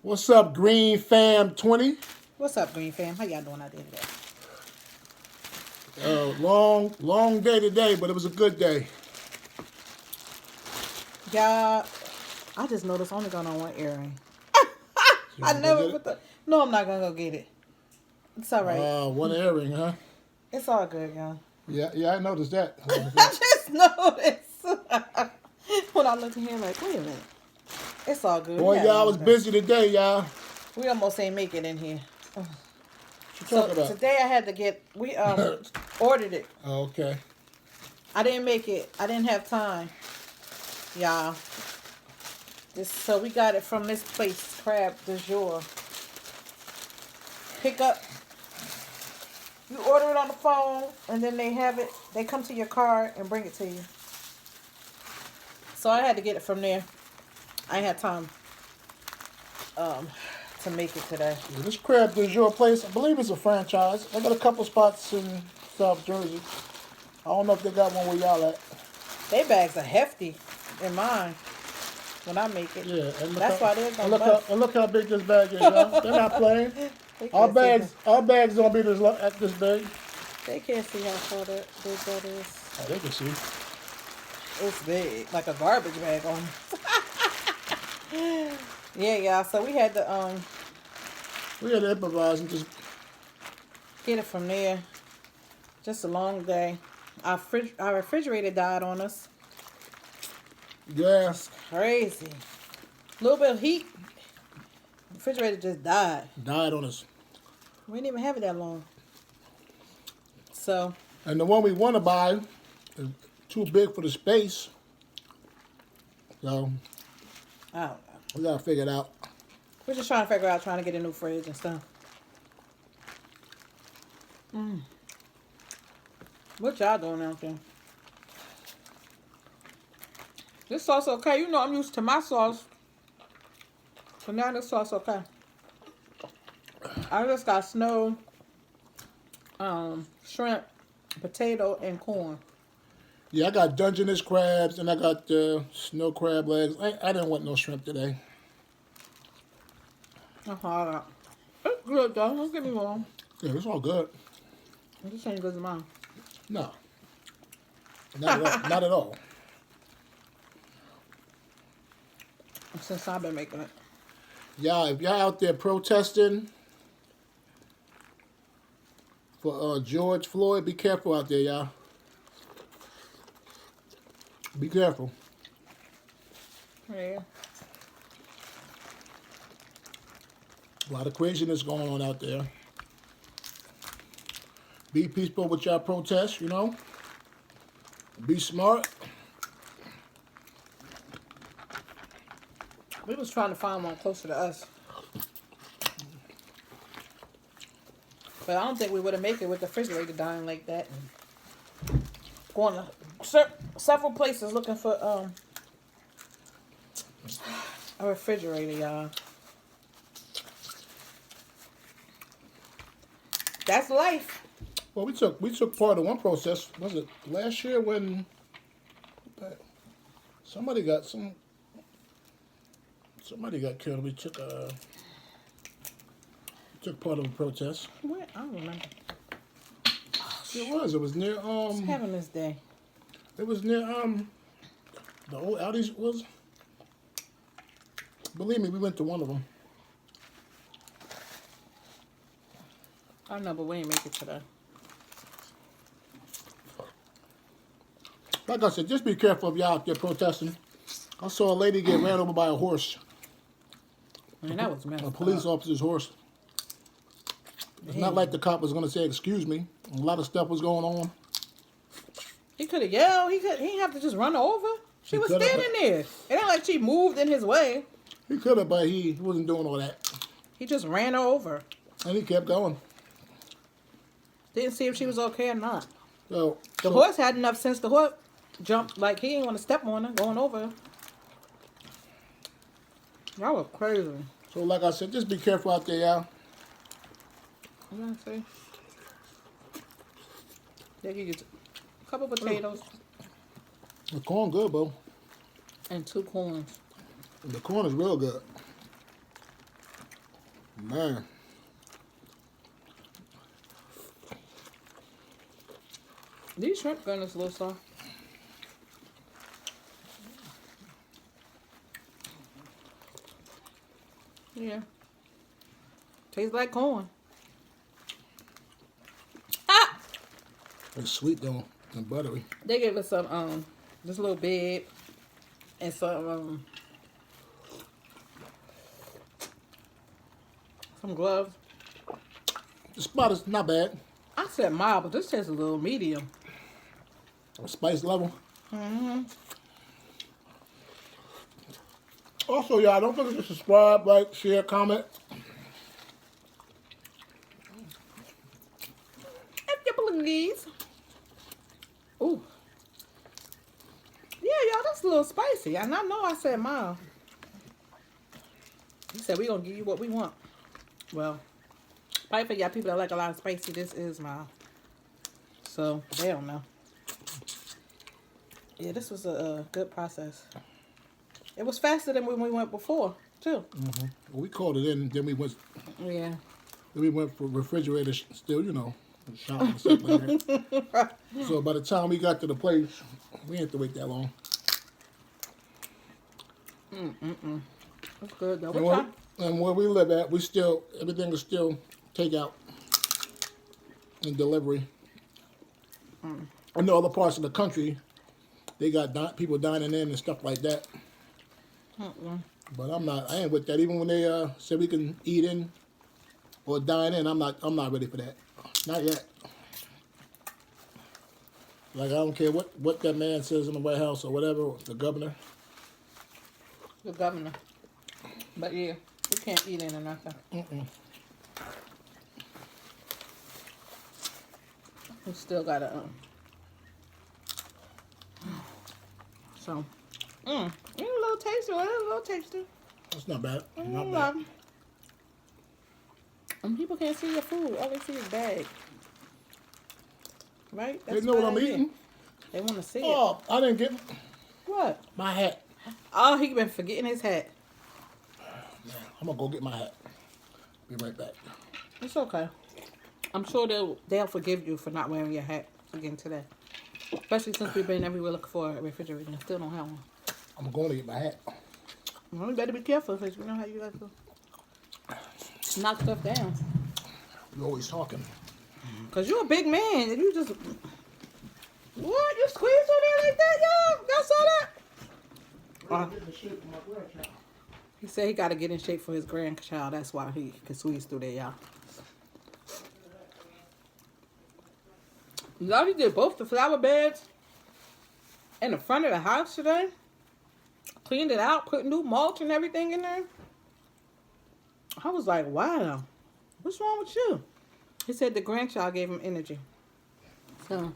What's up, Green Fam 20? What's up, Green Fam? How y'all doing out there today? Long day today, but it was a good day. Y'all, I just noticed I only got on one earring. You I wanna go never get put it? the. No, I'm not gonna go get it. It's all right. One earring, huh? It's all good, y'all. Yeah, I noticed that. I just noticed when I looked in here, like, wait a minute. It's all good. Boy, We had a y'all long was day. busy today, y'all. We almost ain't make it in here. What you So talking about? today I had to get. We ordered it. Oh, okay. I didn't make it. I didn't have time, y'all. So we got it from this place, Crab du Jour. Pick up. You order it on the phone, and then they have it. They come to your car and bring it to you. So I had to get it from there. I ain't had time to make it today. Yeah, this Crab du Jour place, I believe it's a franchise. I got a couple spots in South Jersey. I don't know if they got one where y'all at. They bags are hefty in mine when I make it. Yeah, and That's why they're gonna look how big this bag is, y'all. They're not playing. They Our can't see bags, our bags don't be at this big. They can't see how far that big that is. Oh, they can see. It's big, like a garbage bag on. Yeah, y'all. So we had to We had to improvise and just. get it from there. Just a long day. Our refrigerator died on us. Yeah, Crazy. A little bit of heat. Refrigerator just died. died on us. We didn't even have it that long. So And the one we want to buy is too big for the space. So I don't know. we gotta figure it out. We're just trying to figure out trying to get a new fridge and stuff. What y'all doing out there? This sauce okay. You know I'm used to my sauce. So now this sauce okay. I just got snow, shrimp, potato, and corn. Yeah, I got Dungeness crabs and I got snow crab legs. I didn't want no shrimp today. That's all I got. It's good though. Don't get me wrong. Yeah, it's all good. It just ain't good as mine. No, not at all. Not at all. Since I've been making it. Y'all, if y'all out there protesting for George Floyd, be careful out there, y'all. Be careful. Yeah. A lot of craziness going on out there. Be peaceful with y'all protests, you know. Be smart. We was trying to find one closer to us. But I don't think we would have made it with the refrigerator dying like that. And going to several places looking for a refrigerator, y'all. That's life. Well, we took part of one protest. Was it last year when somebody got killed? We took part of a protest. What? I don't remember. It was. It was near It's having this day. It was near the old Audis was. Believe me, we went to one of them. I don't know, but we ain't make it today. Like I said, just be careful if y'all out there protesting. I saw a lady get ran over by a horse, Man, that was messed a up. police officer's horse. It's not like the cop was going to say, "Excuse me." A lot of stuff was going on. He could have yelled. He didn't have to just run her over. She was coulda, standing there. It ain't like she moved in his way. He could have, but he wasn't doing all that. He just ran her over. And he kept going. Didn't see if she was okay or not. So, The horse had enough sense. The horse jumped like he didn't want to step on her, going over her. That was crazy. So like I said, just be careful out there, y'all. What did I say? There you get a couple potatoes The corn good, bro. and 2 corns. The corn is real good. Man. These shrimp goodness a little soft. Yeah. Tastes like corn. Ah! It's sweet though and buttery. They gave us some this little bib and some gloves. The spot is not bad. I said mild, but this tastes a little medium. Spice level. Mm-hmm. Also, y'all, don't forget to subscribe, like, share, comment. If you please. Ooh. Yeah, y'all, that's a little spicy. And I know I said mild. He said we gonna give you what we want. Well, probably for y'all people that like a lot of spicy, this is mild. So, they don't know. Yeah, this was a good process. It was faster than when we went before, too. Mm-hmm. Well, we called it in, then we went. Yeah. Then we went for refrigerator, still, you know, shop and stuff like that. So by the time we got to the place, we didn't have to wait that long. That's good though. And where we live at, we still everything is still takeout and delivery. I know other parts of the country, they got people dining in and stuff like that. But I ain't with that. Even when they said we can eat in or dine in, I'm not ready for that. Not yet. Like I don't care what that man says in the White House or whatever, the governor. The governor. But yeah, we can't eat in or nothing. We still gotta so a little tasty, a little tasty. That's not bad. Not bad. And people can't see your food. All they see is bag. Right? They know what I'm eating. They want to see it. Oh, I didn't get What? my hat. Oh, he been forgetting his hat. Man, I'm gonna go get my hat. Be right back. It's okay. I'm sure they'll forgive you for not wearing your hat again today. Especially since we've been everywhere looking for a refrigerator and still don't have one. I'm going to get my hat. Well, you better be careful because you know how you like to knock stuff down. You're always talking. Because you're a big man and you just... What? You squeeze on there like that, y'all? Y'all saw that? He said he got to get in shape for his grandchild. That's why he can squeeze through there, y'all. Y'all, he did both the flower beds in the front of the house today. Cleaned it out, put new mulch and everything in there. I was like, wow, what's wrong with you? He said the grandchild gave him energy. So,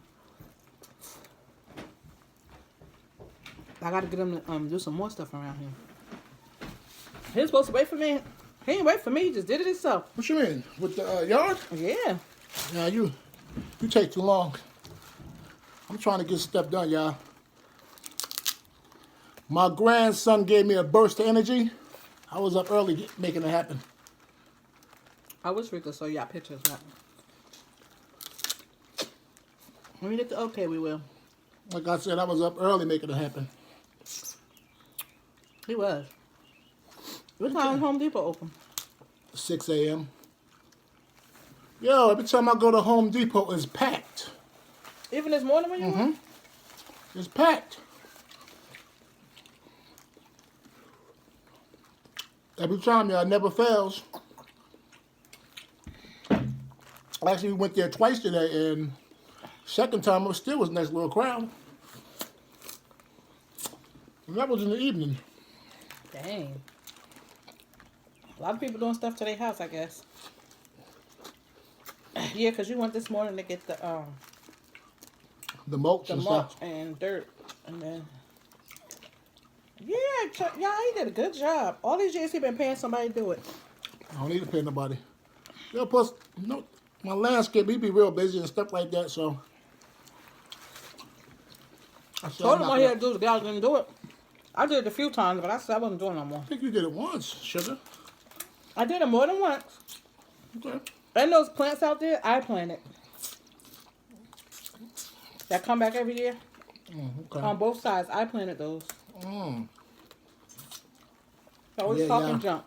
I got to get him to do some more stuff around here. He was supposed to wait for me. He didn't wait for me. He just did it himself. What you mean? With the yard? Yeah. Yeah, you take too long. I'm trying to get stuff done, y'all. My grandson gave me a burst of energy. I was up early making it happen. I wish we could show y'all pictures. Right? When we get to okay, we will. Like I said, I was up early making it happen. He was. What time is Home Depot open? 6 a.m. Yo, every time I go to Home Depot, it's packed. Even this morning when you went? It's packed. Every time, y'all, never fails. Actually, we went there twice today, and second time it still was a nice little crowd. And that was in the evening. Dang. A lot of people doing stuff to their house, I guess. Yeah, because you went this morning to get the mulch and mulch stuff. and dirt. And then... Yeah, he did a good job. All these years he been paying somebody to do it. I don't need to pay nobody. Yeah, plus, my landscape, he be real busy and stuff like that, so. I said, Told him all he had to do was go out and do it. I did it a few times, but I said I wasn't doing no more. I think you did it once, sugar. I did it more than once. Okay. And those plants out there, I planted. That come back every year. Okay. On both sides, I planted those. Mm. Always Yeah, talking yeah. junk.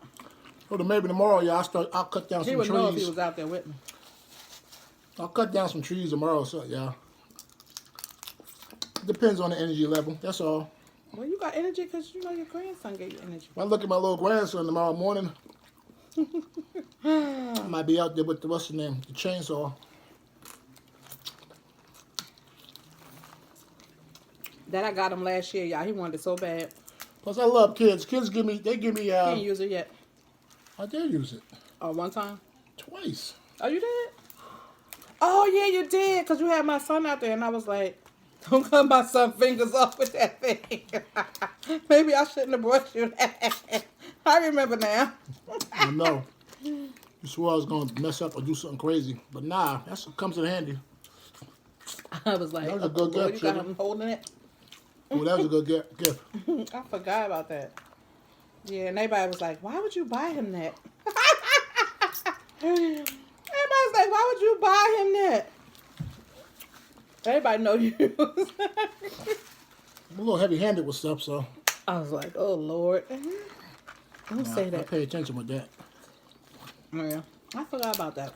So then maybe tomorrow, yeah, I'll cut down He some would know if he trees. was out there with me. I'll cut down some trees tomorrow, so yeah. Depends on the energy level. That's all. Well, you got energy because you know your grandson gave you energy. If I look at my little grandson tomorrow morning, I might be out there with the what's the name, the chainsaw. That I got him last year, y'all. He wanted it so bad. Plus, I love kids. Kids give me, He ain't use it yet. I did use it Oh, one time? twice. Oh, you did? Oh, yeah, you did. Because you had my son out there, and I was like, don't cut my son's fingers off with that thing. Maybe I shouldn't have brought you that. I remember now. I know. You swore I was going to mess up or do something crazy. But nah, that comes in handy. I was like, That was a good Lord, gift, you got Sugar. him holding it? Oh, that was a good gift. I forgot about that. Yeah, and everybody was like, why would you buy him that? Everybody was like, why would you buy him that? Everybody know you. I'm a little heavy-handed with stuff, so I was like, oh, Lord. Don't say I that. pay attention with that. Yeah, I forgot about that.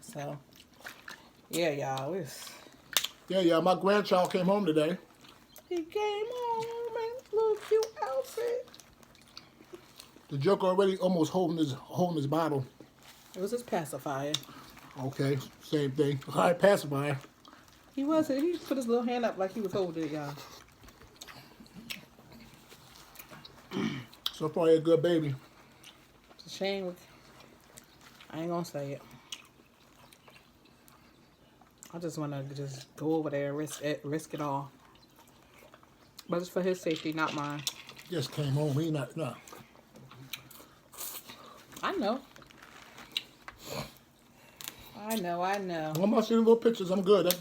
So, yeah, y'all. Yeah, my grandchild came home today. He came home in his little cute outfit. The joker already almost holding his bottle. It was his pacifier. Okay, same thing. All right, pacifier. He wasn't. He put his little hand up like he was holding it, y'all. So far, you're a good baby. It's a shame. I ain't gonna say it. I just want to just go over there and risk it all. But it's for his safety, not mine. Just came home. He not. No. I know. I know. When I see the little pictures, I'm good. That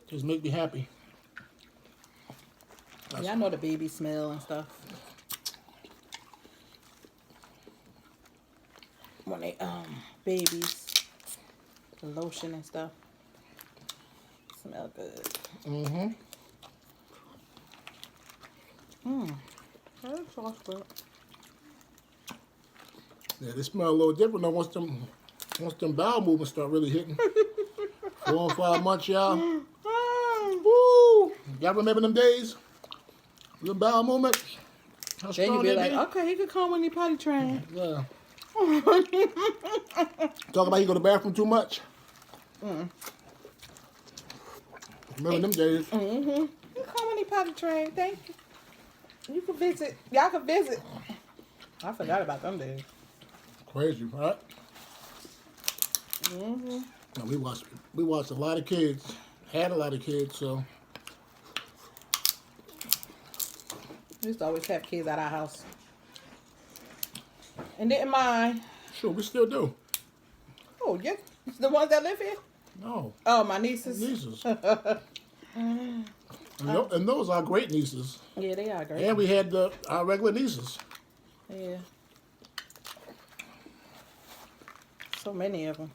just make me happy. Yeah, I know the baby smell and stuff. When they babies, the lotion and stuff smell good. That's sauce good. Yeah, they smell a little different though once them bowel movements start really hitting. 4 or 5 months, y'all. Woo! Y'all remember them days? The bowel movements? How Then strong you be they like, be? okay, he could come when he potty trained. Yeah. Talk about he go to the bathroom too much. Remember them days? You come when he potty trained. Thank you. You can visit. Y'all can visit. I forgot about them days. Crazy, right? No, we watched a lot of kids, had a lot of kids, so We used to always have kids at our house. And didn't mind. sure we still do. Oh, yeah. The ones that live here? No, Oh, my nieces. nieces. And those are great nieces. Yeah, they are great. And we had our regular nieces. Yeah. So many of them.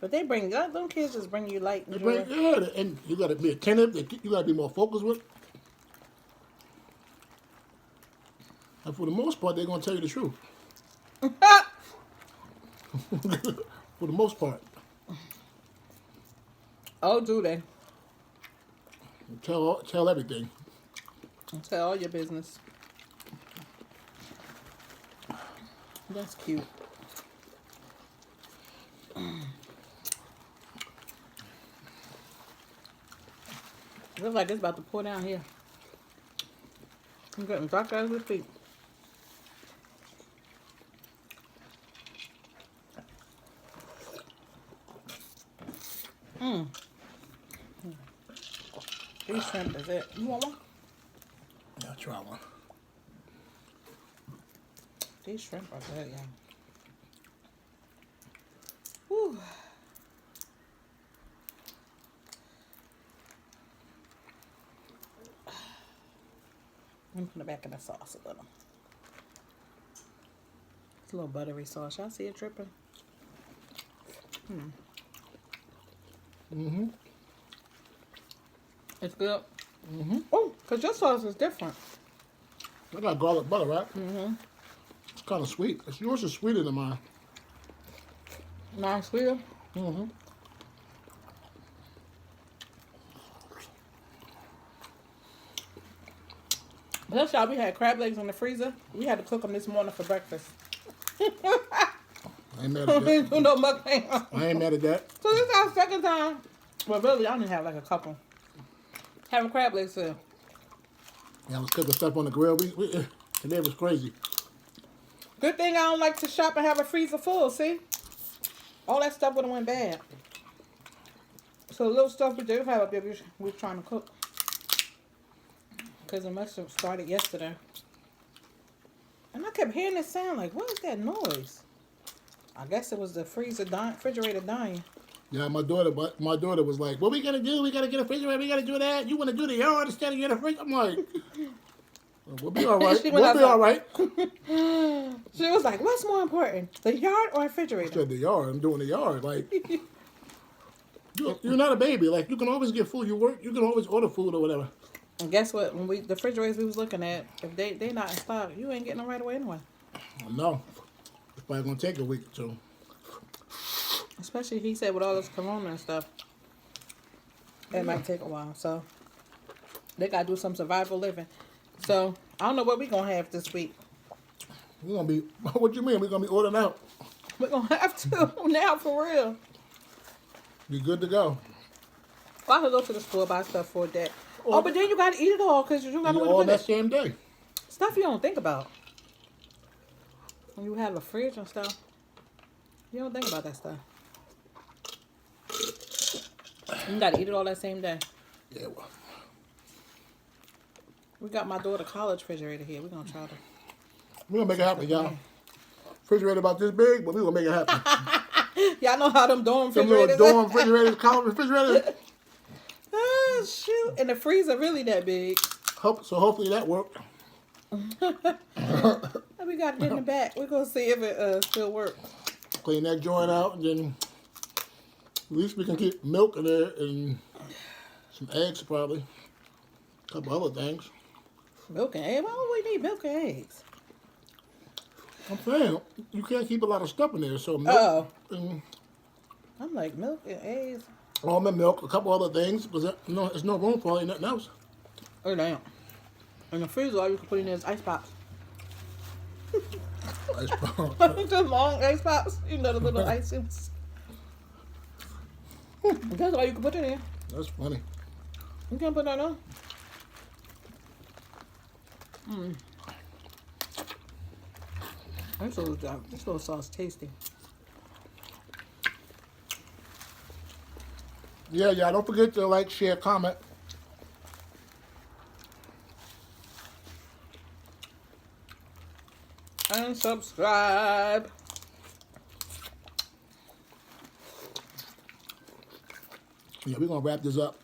But they bring, them kids just bring you light and joy. Yeah, and you got to be attentive. You got to be more focused with. And for the most part, they're going to tell you the truth. For the most part. Oh, do they? Tell everything. Tell all your business. That's cute. Looks like it's about to pour down here. I'm getting dropped out of his feet. These shrimp is it. You want one? Yeah, try one. These shrimp are good, yeah. Whew. I'm putting it back in the sauce a little. It's a little buttery sauce. Y'all see it dripping? It's good. Oh, because your sauce is different. I got garlic butter, right? It's kind of sweet. Yours is sweeter than mine. Nice, sweeter. Plus, y'all, we had crab legs in the freezer. We had to cook them this morning for breakfast. I ain't mad at We didn't that. do no mukbang. I ain't mad at that. So this is our second time. Well, really, I only have like a couple. Having crab legs too. Yeah, I was cooking stuff on the grill. Today was crazy. Good thing I don't like to shop and have a freezer full, see? All that stuff would have went bad. So the little stuff we do have up there, we're trying to cook. Because it must have started yesterday. And I kept hearing this sound like, what is that noise? I guess it was the refrigerator dying. Yeah, my daughter was like, "What we gotta do? We gotta get a refrigerator. We gotta do that. You want to do the yard instead of get a fridge?" I'm like, "We'll be all right. She We'll went be all right." She was like, what's more important, the yard or I refrigerator? said the yard. I'm doing the yard. Like, you're not a baby. Like, you can always get food. You work. You can always order food or whatever. And guess what? When the refrigerators we was looking at, if they not in stock, you ain't getting them right away anyway. No, it's probably gonna take a week or two. Especially, he said, with all this corona and stuff, it might take a while. So, they got to do some survival living. So, I don't know what we're going to have this week. We're gonna be. What you mean? We're gonna be ordering out. We're going to have to now, for real. Be good to go. I could go to the store, buy stuff for that. Oh, but then you got to eat it all because you got to All put that it. same day. Stuff you don't think about. When you have a fridge and stuff, you don't think about that stuff. You got to eat it all that same day. Yeah. Well, We got my daughter college refrigerator here. We're going to try to. we're gonna make it happen, y'all. Refrigerator about this big, but we're gonna make it happen. Y'all know how them dorm Some refrigerators little dorm refrigerators, college refrigerators. Oh, shoot. And the freezer really that big. So hopefully that worked. And we got it in the back. We're going to see if it still works. Clean that joint out, and then at least we can keep milk in there and some eggs probably. A couple other things. Milk and eggs? Why do we need milk and eggs? I'm saying you can't keep a lot of stuff in there, so milk Oh. and I'm like, milk and eggs? almond milk, a couple other things, because there's no room for nothing else. Oh, damn. In the freezer, all you can put in there is ice pops. The long ice pops. You know, the little icings. That's all you can put in there. That's funny. You can't put that on. This little sauce tasty. Yeah, don't forget to like, share, comment. And subscribe. Yeah, we're gonna wrap this up.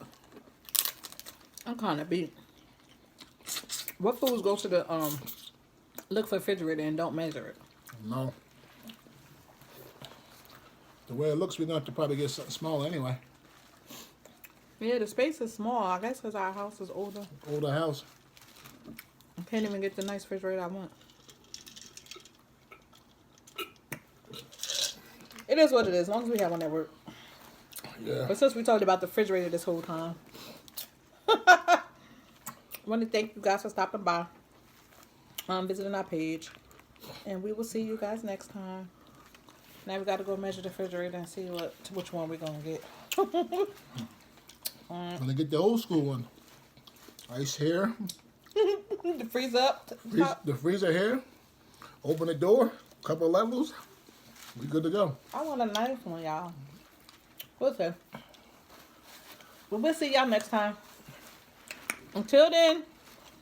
I'm kind of beat. What foods go to the look for refrigerator and don't measure it? No. The way it looks, we're gonna have to probably get something smaller anyway. Yeah, the space is small. I guess because our house is older. Older house. I can't even get the nice refrigerator I want. It is what it is, as long as we have one that works. Yeah. But since we talked about the refrigerator this whole time, I want to thank you guys for stopping by, visiting our page, and we will see you guys next time. Now we got to go measure the refrigerator and see which one we're gonna get. Gonna get the old school one. Ice here. The freeze up. The freezer here. Open the door. Couple levels. We good to go. I want a nice one, y'all. We'll see. But we'll see y'all next time. Until then,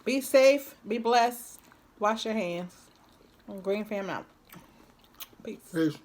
be safe, be blessed, wash your hands. Green Fam out. Peace. Peace.